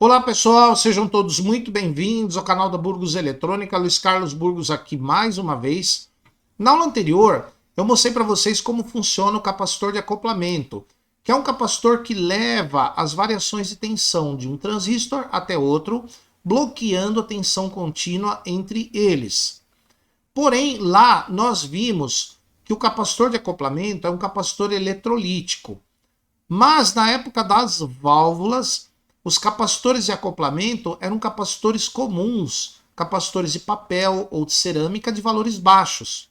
Olá pessoal, sejam todos muito bem-vindos ao canal da Burgos Eletrônica. Luiz Carlos Burgos aqui mais uma vez. Na aula anterior, eu mostrei para vocês como funciona o capacitor de acoplamento, que é um capacitor que leva as variações de tensão de um transistor até outro, bloqueando a tensão contínua entre eles. Porém, lá nós vimos que o capacitor de acoplamento é um capacitor eletrolítico. Mas na época das válvulas, os capacitores de acoplamento eram capacitores comuns, capacitores de papel ou de cerâmica de valores baixos.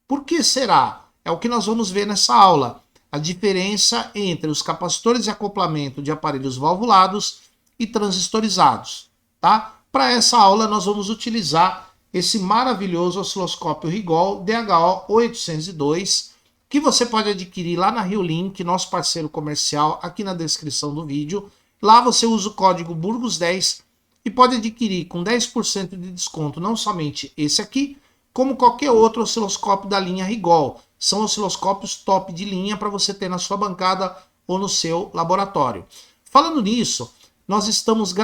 Por que será? É o que nós vamos ver nessa aula. A diferença entre os capacitores de acoplamento de aparelhos valvulados e transistorizados. Tá? Para essa aula nós vamos utilizar esse maravilhoso osciloscópio Rigol DHO-802, que você pode adquirir lá na RioLink, nosso parceiro comercial, aqui na descrição do vídeo. Lá você usa o código Burgos10 e pode adquirir com 10% de desconto não somente esse aqui, como qualquer outro osciloscópio da linha Rigol. São osciloscópios top de linha para você ter na sua bancada ou no seu laboratório. Falando nisso, nós estamos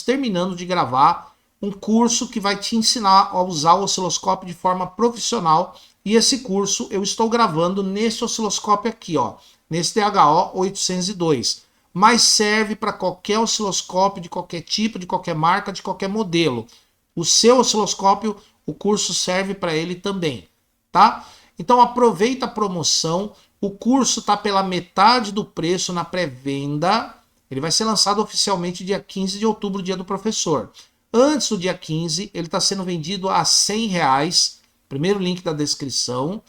terminando de gravar um curso que vai te ensinar a usar o osciloscópio de forma profissional. E esse curso eu estou gravando nesse osciloscópio aqui, ó, nesse DHO-802. Mas serve para qualquer osciloscópio de qualquer tipo, de qualquer marca, de qualquer modelo. O seu osciloscópio, o curso serve para ele também, tá? Então aproveita a promoção, o curso está pela metade do preço na pré-venda. Ele vai ser lançado oficialmente dia 15 de outubro, dia do professor. Antes do dia 15, ele está sendo vendido a R$100, primeiro link da descrição.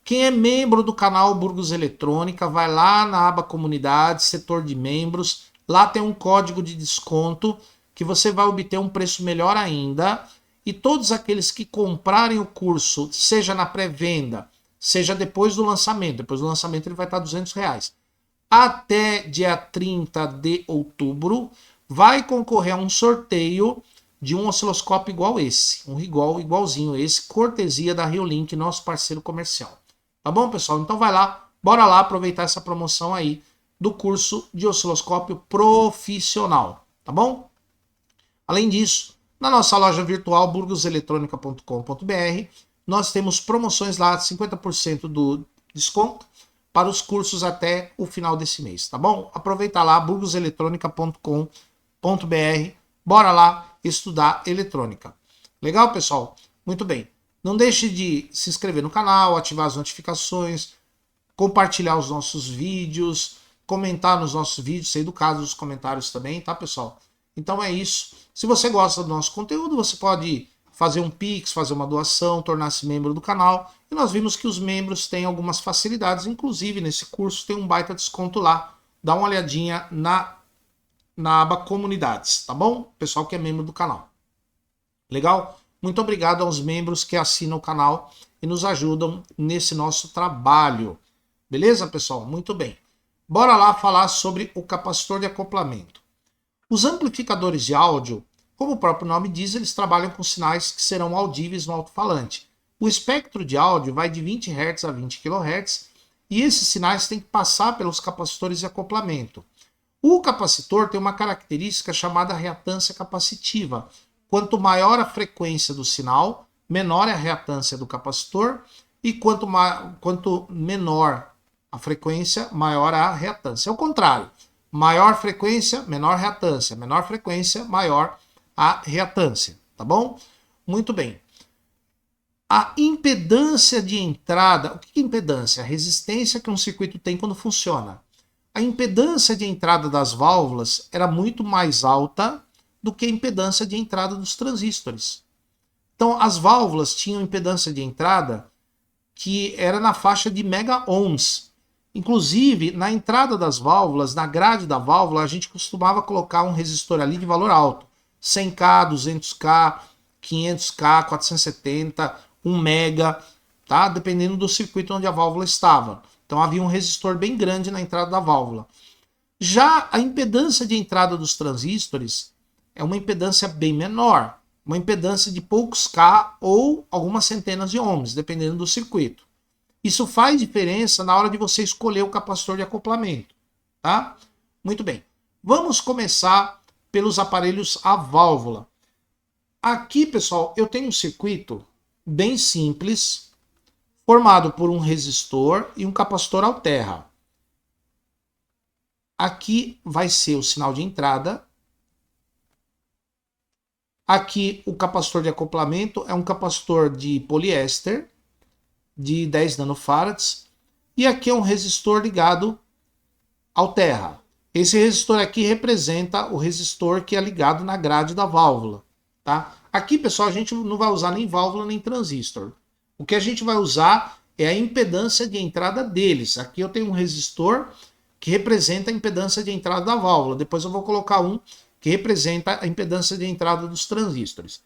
Quem é membro do canal Burgos Eletrônica, vai lá na aba Comunidade, setor de membros. Lá tem um código de desconto que você vai obter um preço melhor ainda. E todos aqueles que comprarem o curso, seja na pré-venda, seja depois do lançamento. Depois do lançamento ele vai estar R$200. Até dia 30 de outubro, vai concorrer a um sorteio de um osciloscópio igual esse. Um Rigol igualzinho esse, cortesia da RioLink, nosso parceiro comercial. Tá bom, pessoal? Então vai lá, bora lá aproveitar essa promoção aí do curso de osciloscópio profissional, tá bom? Além disso, na nossa loja virtual burgoseletronica.com.br, nós temos promoções lá de 50% do desconto para os cursos até o final desse mês, tá bom? Aproveita lá, burgoseletronica.com.br, bora lá estudar eletrônica. Legal, pessoal? Muito bem. Não deixe de se inscrever no canal, ativar as notificações, compartilhar os nossos vídeos, comentar nos nossos vídeos, ser educado nos comentários também, tá, pessoal? Então é isso. Se você gosta do nosso conteúdo, você pode fazer um Pix, fazer uma doação, tornar-se membro do canal. E nós vimos que os membros têm algumas facilidades, inclusive nesse curso tem um baita desconto lá. Dá uma olhadinha na aba Comunidades, tá bom? Pessoal que é membro do canal. Legal? Muito obrigado aos membros que assinam o canal e nos ajudam nesse nosso trabalho. Beleza, pessoal? Muito bem. Bora lá falar sobre o capacitor de acoplamento. Os amplificadores de áudio, como o próprio nome diz, eles trabalham com sinais que serão audíveis no alto-falante. O espectro de áudio vai de 20 Hz a 20 kHz e esses sinais têm que passar pelos capacitores de acoplamento. O capacitor tem uma característica chamada reatância capacitiva. Quanto maior a frequência do sinal, menor é a reatância do capacitor, e quanto menor a frequência, maior a reatância. É o contrário. Maior frequência, menor reatância. Menor frequência, maior a reatância. Tá bom? Muito bem. A impedância de entrada... O que é impedância? A resistência que um circuito tem quando funciona. A impedância de entrada das válvulas era muito mais alta do que a impedância de entrada dos transistores. Então, as válvulas tinham impedância de entrada que era na faixa de mega-ohms. Inclusive, na entrada das válvulas, na grade da válvula, a gente costumava colocar um resistor ali de valor alto. 100K, 200K, 500K, 470, 1 mega, tá? Dependendo do circuito onde a válvula estava. Então, havia um resistor bem grande na entrada da válvula. Já a impedância de entrada dos transistores é uma impedância bem menor, uma impedância de poucos K ou algumas centenas de ohms, dependendo do circuito. Isso faz diferença na hora de você escolher o capacitor de acoplamento, tá? Muito bem. Vamos começar pelos aparelhos a válvula. Aqui, pessoal, eu tenho um circuito bem simples, formado por um resistor e um capacitor alterra. Aqui vai ser o sinal de entrada. Aqui o capacitor de acoplamento é um capacitor de poliéster de 10 nanofarads. E aqui é um resistor ligado ao terra. Esse resistor aqui representa o resistor que é ligado na grade da válvula. Tá? Aqui, pessoal, a gente não vai usar nem válvula nem transistor. O que a gente vai usar é a impedância de entrada deles. Aqui eu tenho um resistor que representa a impedância de entrada da válvula. Depois eu vou colocar um que representa a impedância de entrada dos transistores.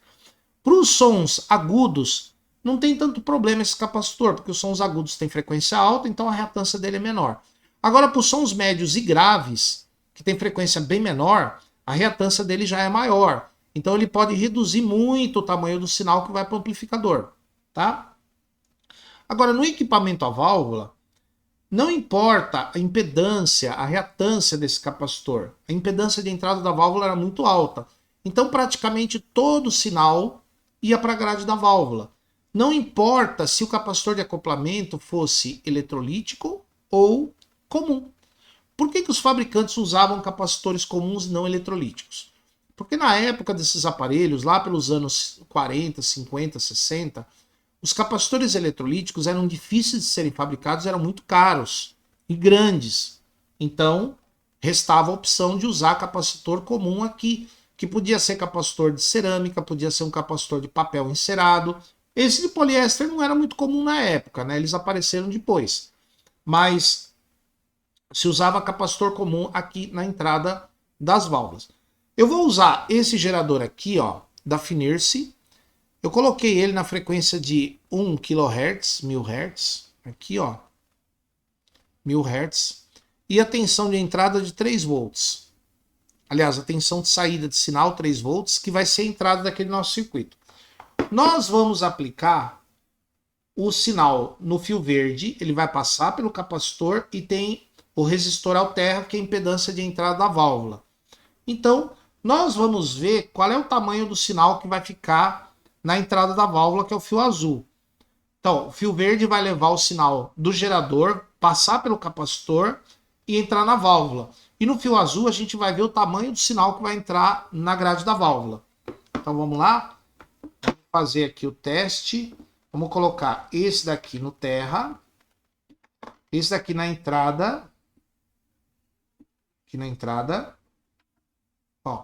Para os sons agudos, não tem tanto problema esse capacitor, porque os sons agudos têm frequência alta, então a reatância dele é menor. Agora, para os sons médios e graves, que tem frequência bem menor, a reatância dele já é maior. Então ele pode reduzir muito o tamanho do sinal que vai para o amplificador. Tá? Agora, no equipamento a válvula, não importa a impedância, a reatância desse capacitor. A impedância de entrada da válvula era muito alta. Então, praticamente todo o sinal ia para a grade da válvula. Não importa se o capacitor de acoplamento fosse eletrolítico ou comum. Por que os fabricantes usavam capacitores comuns e não eletrolíticos? Porque na época desses aparelhos, lá pelos anos 40, 50, 60, os capacitores eletrolíticos eram difíceis de serem fabricados, eram muito caros e grandes. Então, restava a opção de usar capacitor comum aqui, que podia ser capacitor de cerâmica, podia ser um capacitor de papel encerado. Esse de poliéster não era muito comum na época, né? Eles apareceram depois. Mas se usava capacitor comum aqui na entrada das válvulas. Eu vou usar esse gerador aqui, ó, da Finerce. Eu coloquei ele na frequência de 1 kHz, 1000 Hz, aqui ó, 1000 Hz, e a tensão de entrada de 3 volts. Aliás, a tensão de saída de sinal 3 volts, que vai ser a entrada daquele nosso circuito. Nós vamos aplicar o sinal no fio verde, ele vai passar pelo capacitor e tem o resistor alterra, que é a impedância de entrada da válvula. Então, nós vamos ver qual é o tamanho do sinal que vai ficar na entrada da válvula, que é o fio azul. Então, o fio verde vai levar o sinal do gerador, passar pelo capacitor e entrar na válvula. E no fio azul a gente vai ver o tamanho do sinal que vai entrar na grade da válvula. Então vamos lá? Vamos fazer aqui o teste. Vamos colocar esse daqui no terra. Esse daqui na entrada. Aqui na entrada. Ó.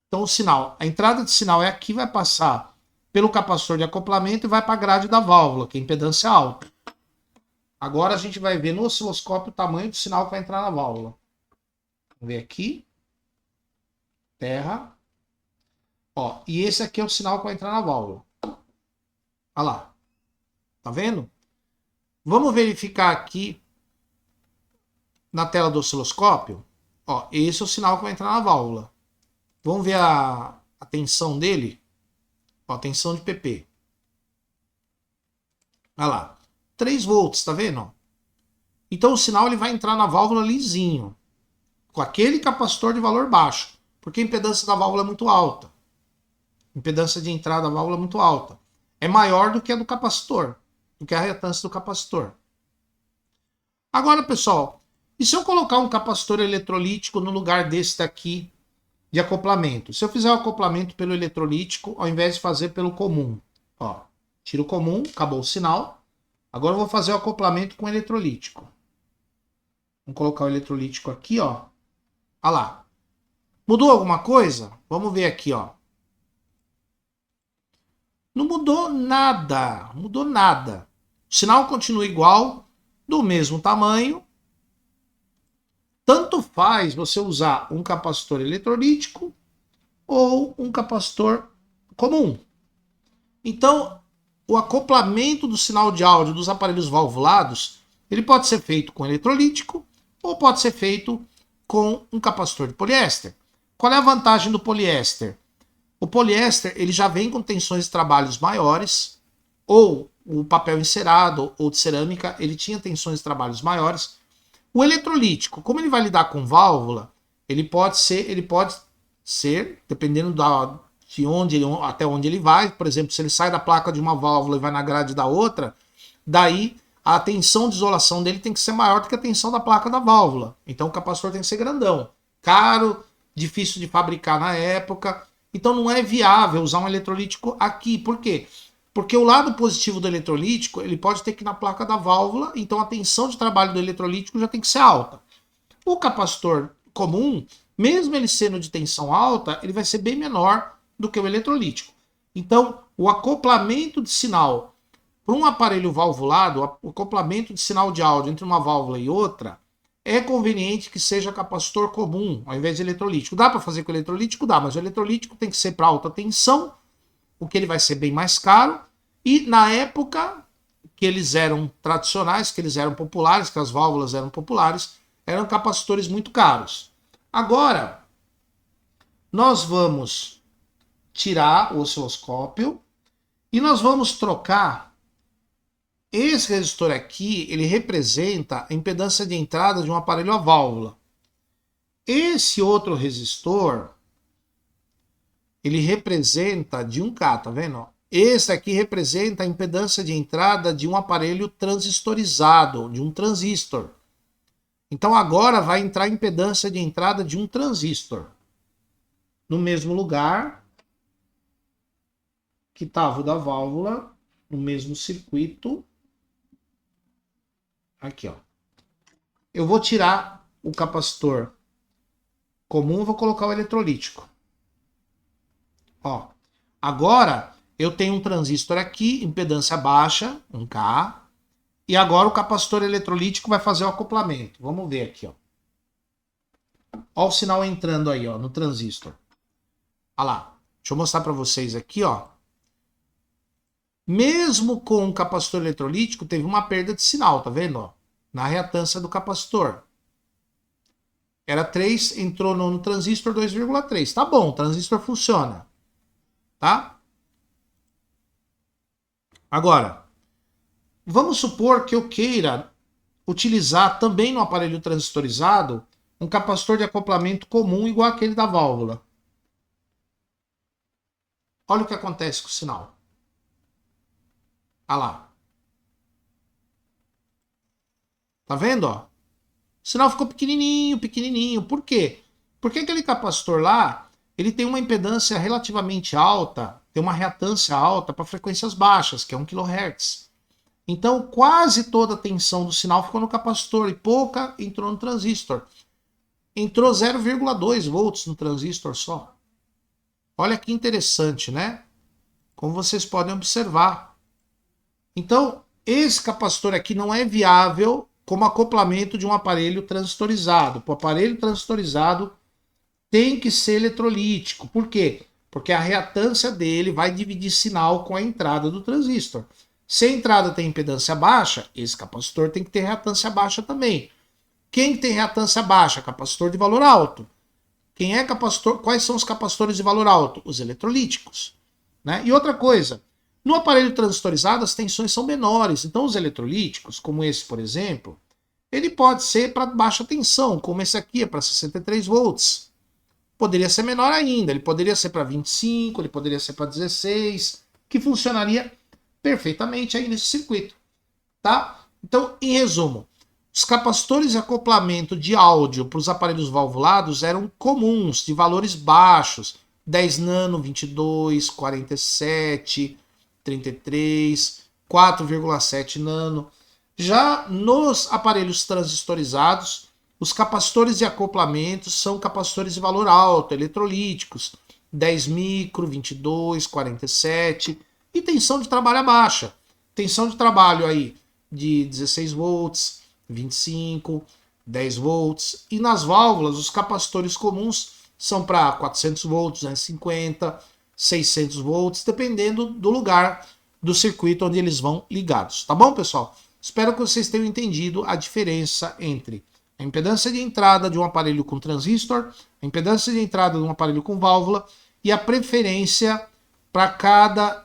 Então o sinal, a entrada de sinal é aqui, vai passar pelo capacitor de acoplamento e vai para a grade da válvula, que é impedância alta. Agora a gente vai ver no osciloscópio o tamanho do sinal que vai entrar na válvula. Vamos ver aqui. Terra. Ó, e esse aqui é o sinal que vai entrar na válvula. Olha lá. Tá vendo? Vamos verificar aqui na tela do osciloscópio. Ó, esse é o sinal que vai entrar na válvula. Vamos ver a tensão dele. Ó, tensão de PP. Olha lá. 3 volts, tá vendo? Então o sinal ele vai entrar na válvula lisinho. Com aquele capacitor de valor baixo. Porque a impedância da válvula é muito alta. A impedância de entrada da válvula é muito alta. É maior do que a do capacitor. Do que a reatância do capacitor. Agora, pessoal. E se eu colocar um capacitor eletrolítico no lugar desse daqui de acoplamento? Se eu fizer o acoplamento pelo eletrolítico, ao invés de fazer pelo comum. Ó, tiro o comum, acabou o sinal. Agora eu vou fazer o acoplamento com o eletrolítico. Vamos colocar o eletrolítico aqui, ó. Olha lá. Mudou alguma coisa? Vamos ver aqui, ó. Não mudou nada. Mudou nada. O sinal continua igual, do mesmo tamanho. Tanto faz você usar um capacitor eletrolítico ou um capacitor comum. Então, o acoplamento do sinal de áudio dos aparelhos valvulados, ele pode ser feito com eletrolítico ou pode ser feito com um capacitor de poliéster. Qual é a vantagem do poliéster? O poliéster ele já vem com tensões de trabalhos maiores, ou o papel encerado ou de cerâmica, ele tinha tensões de trabalhos maiores. O eletrolítico, como ele vai lidar com válvula, ele pode ser, dependendo até onde ele vai. Por exemplo, se ele sai da placa de uma válvula e vai na grade da outra, daí a tensão de isolação dele tem que ser maior do que a tensão da placa da válvula. Então o capacitor tem que ser grandão. Caro, difícil de fabricar na época. Então não é viável usar um eletrolítico aqui. Por quê? Porque o lado positivo do eletrolítico, ele pode ter que ir na placa da válvula, então a tensão de trabalho do eletrolítico já tem que ser alta. O capacitor comum, mesmo ele sendo de tensão alta, ele vai ser bem menor do que o eletrolítico. Então, o acoplamento de sinal para um aparelho valvulado, o acoplamento de sinal de áudio entre uma válvula e outra, é conveniente que seja capacitor comum, ao invés de eletrolítico. Dá para fazer com eletrolítico? Dá, mas o eletrolítico tem que ser para alta tensão, o que ele vai ser bem mais caro, e na época que eles eram tradicionais, que eles eram populares, que as válvulas eram populares, eram capacitores muito caros. Agora, nós vamos tirar o osciloscópio e nós vamos trocar. Esse resistor aqui, ele representa a impedância de entrada de um aparelho a válvula. Esse outro resistor, ele representa de um K, tá vendo? Esse aqui representa a impedância de entrada de um aparelho transistorizado, de um transistor. Então agora vai entrar a impedância de entrada de um transistor. No mesmo lugar que estava o da válvula, no mesmo circuito. Aqui, ó. Eu vou tirar o capacitor comum e vou colocar o eletrolítico. Ó. Agora eu tenho um transistor aqui, impedância baixa, 1K. E agora o capacitor eletrolítico vai fazer o acoplamento. Vamos ver aqui, ó. Ó o sinal entrando aí, ó, no transistor. Olha lá. Deixa eu mostrar para vocês aqui, ó. Mesmo com o capacitor eletrolítico, teve uma perda de sinal, tá vendo? Ó? Na reatância do capacitor. Era 3, entrou no transistor 2,3. Tá bom, o transistor funciona. Tá? Agora, vamos supor que eu queira utilizar também no aparelho transistorizado um capacitor de acoplamento comum igual aquele da válvula. Olha o que acontece com o sinal. Olha lá. Tá vendo? Ó? O sinal ficou pequenininho, pequenininho. Por quê? Porque aquele capacitor lá, ele tem uma impedância relativamente alta, tem uma reatância alta para frequências baixas, que é 1 kHz. Então, quase toda a tensão do sinal ficou no capacitor e pouca entrou no transistor. Entrou 0,2 volts no transistor só. Olha que interessante, né? Como vocês podem observar. Então, esse capacitor aqui não é viável como acoplamento de um aparelho transistorizado. O aparelho transistorizado tem que ser eletrolítico. Por quê? Porque a reatância dele vai dividir sinal com a entrada do transistor. Se a entrada tem impedância baixa, esse capacitor tem que ter reatância baixa também. Quem tem reatância baixa? Capacitor de valor alto. Quem é capacitor? Quais são os capacitores de valor alto? Os eletrolíticos. Né? E outra coisa, no aparelho transistorizado as tensões são menores. Então os eletrolíticos, como esse por exemplo, ele pode ser para baixa tensão, como esse aqui é para 63 volts. Poderia ser menor ainda, ele poderia ser para 25, ele poderia ser para 16, que funcionaria perfeitamente aí nesse circuito, tá? Então, em resumo, os capacitores de acoplamento de áudio para os aparelhos valvulados eram comuns, de valores baixos, 10 nano, 22, 47, 33, 4,7 nano. Já nos aparelhos transistorizados, os capacitores de acoplamento são capacitores de valor alto, eletrolíticos, 10 micro, 22, 47, e tensão de trabalho baixa. Tensão de trabalho aí de 16 volts, 25, 10 volts. E nas válvulas, os capacitores comuns são para 400 volts, 250, 600 volts, dependendo do lugar do circuito onde eles vão ligados. Tá bom, pessoal? Espero que vocês tenham entendido a diferença entre a impedância de entrada de um aparelho com transistor, a impedância de entrada de um aparelho com válvula e a preferência para cada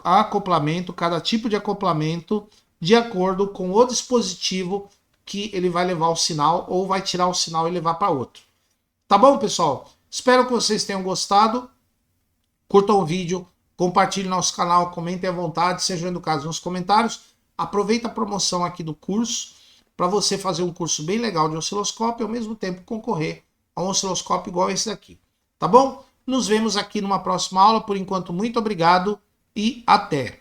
acoplamento, cada tipo de acoplamento, de acordo com o dispositivo que ele vai levar o sinal ou vai tirar o sinal e levar para outro. Tá bom, pessoal? Espero que vocês tenham gostado. Curtam o vídeo, compartilhem nosso canal, comentem à vontade, sejam educados nos comentários. Aproveita a promoção aqui do curso para você fazer um curso bem legal de osciloscópio e ao mesmo tempo concorrer a um osciloscópio igual esse daqui. Tá bom? Nos vemos aqui numa próxima aula. Por enquanto, muito obrigado e até!